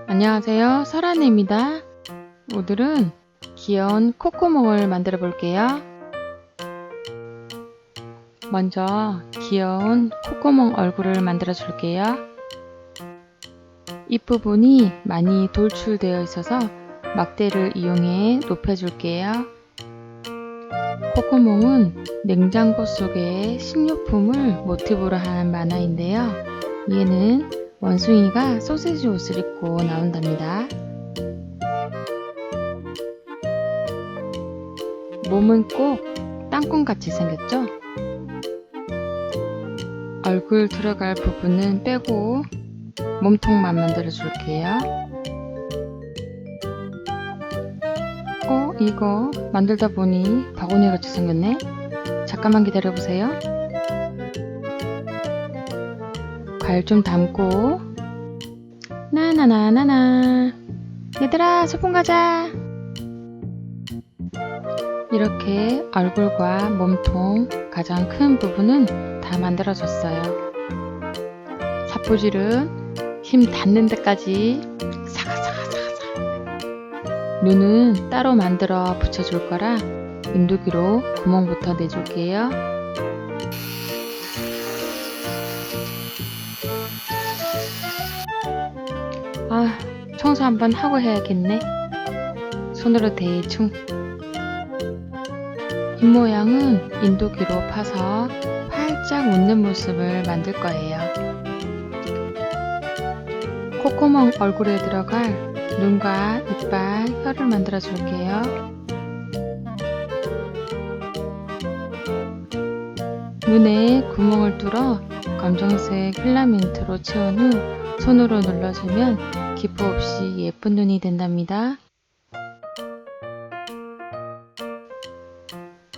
안녕하세요, 설아네입니다. 오늘은 귀여운 콧구멍을 만들어 볼게요. 먼저 귀여운 콧구멍 얼굴을 만들어 줄게요. 입부분이 많이 돌출되어 있어서 막대를 이용해 높여 줄게요. 콧구멍은 냉장고 속에 식료품을 모티브로 한 만화인데요. 얘는 원숭이가 소시지 옷을 입고 나온답니다. 몸은 꼭 땅콩같이 생겼죠? 얼굴 들어갈 부분은 빼고 몸통만 만들어 줄게요. 이거 만들다 보니 바구니 같이 생겼네? 잠깐만 기다려 보세요. 과일 좀 담고 나나나나나 얘들아 소풍 가자. 이렇게 얼굴과 몸통 가장 큰 부분은 다 만들어졌어요. 삿부질은 힘 닿는 데까지 사가사가사가사. 눈은 따로 만들어 붙여줄 거라 인두기로 구멍부터 내줄게요. 청소 한번 하고 해야겠네. 손으로 대충. 입모양은 인두기로 파서 활짝 웃는 모습을 만들 거예요. 콧구멍 얼굴에 들어갈 눈과 이빨, 혀를 만들어 줄게요. 눈에 구멍을 뚫어 검정색 필라멘트로 채운 후 손으로 눌러주면 기포 없이 예쁜 눈이 된답니다.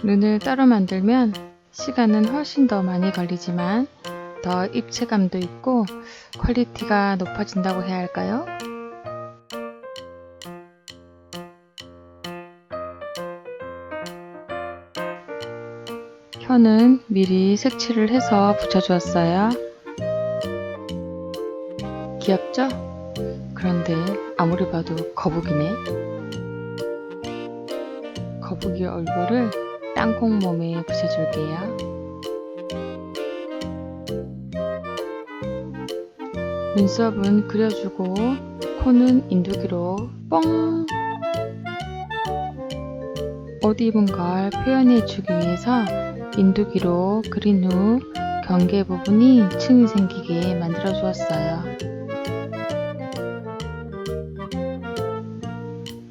눈을 따로 만들면 시간은 훨씬 더 많이 걸리지만 더 입체감도 있고 퀄리티가 높아진다고 해야 할까요? 혀는 미리 색칠을 해서 붙여주었어요. 귀엽죠? 그런데 아무리 봐도 거북이네. 거북이 얼굴을 땅콩 몸에 붙여줄게요. 눈썹은 그려주고 코는 인두기로 뽕! 옷 입은 걸 표현해주기 위해서 인두기로 그린 후 경계 부분이 층이 생기게 만들어 주었어요.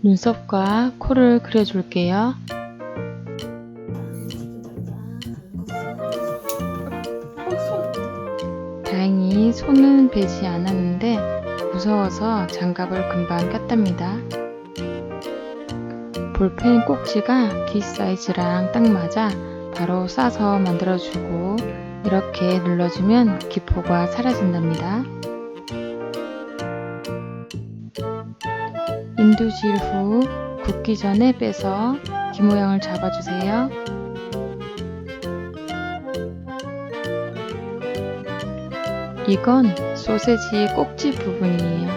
눈썹과 코를 그려줄게요. 다행히 손은 베지 않았는데 무서워서 장갑을 금방 꼈답니다. 볼펜 꼭지가 귀 사이즈랑 딱 맞아 바로 싸서 만들어주고 이렇게 눌러주면 기포가 사라진답니다. 인두질 후 굳기 전에 빼서 귀 모양을 잡아주세요. 이건 소세지 꼭지 부분이에요.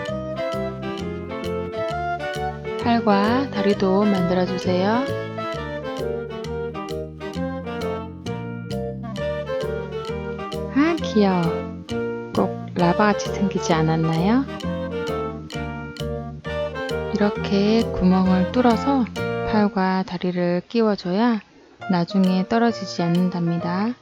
팔과 다리도 만들어주세요. 귀여워. 꼭 라바같이 생기지 않았나요? 이렇게 구멍을 뚫어서 팔과 다리를 끼워줘야 나중에 떨어지지 않는답니다.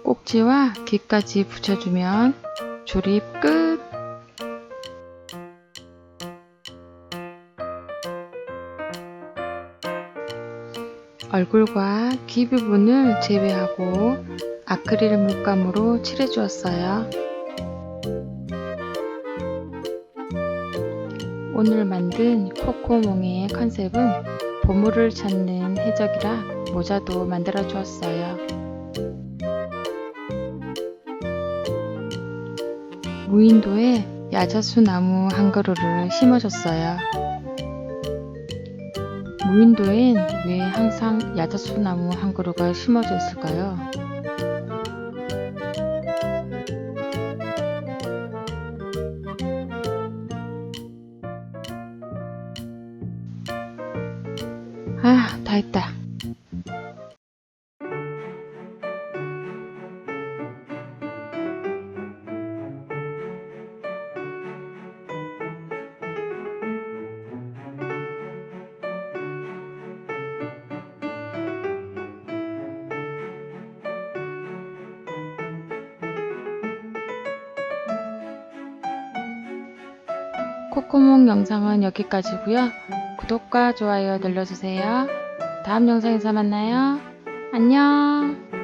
꼭지와 귀까지 붙여주면 조립 끝! 얼굴과 귀 부분을 제외하고 아크릴 물감으로 칠해주었어요. 오늘 만든 코코몽의 컨셉은 보물을 찾는 해적이라 모자도 만들어 주었어요. 무인도에 야자수 나무 한 그루를 심어줬어요. 무인도엔 왜 항상 야자수 나무 한 그루가 심어져 있을까요? 아, 다 했다. 코코몽 영상은 여기까지고요. 구독과 좋아요 눌러주세요. 다음 영상에서 만나요. 안녕.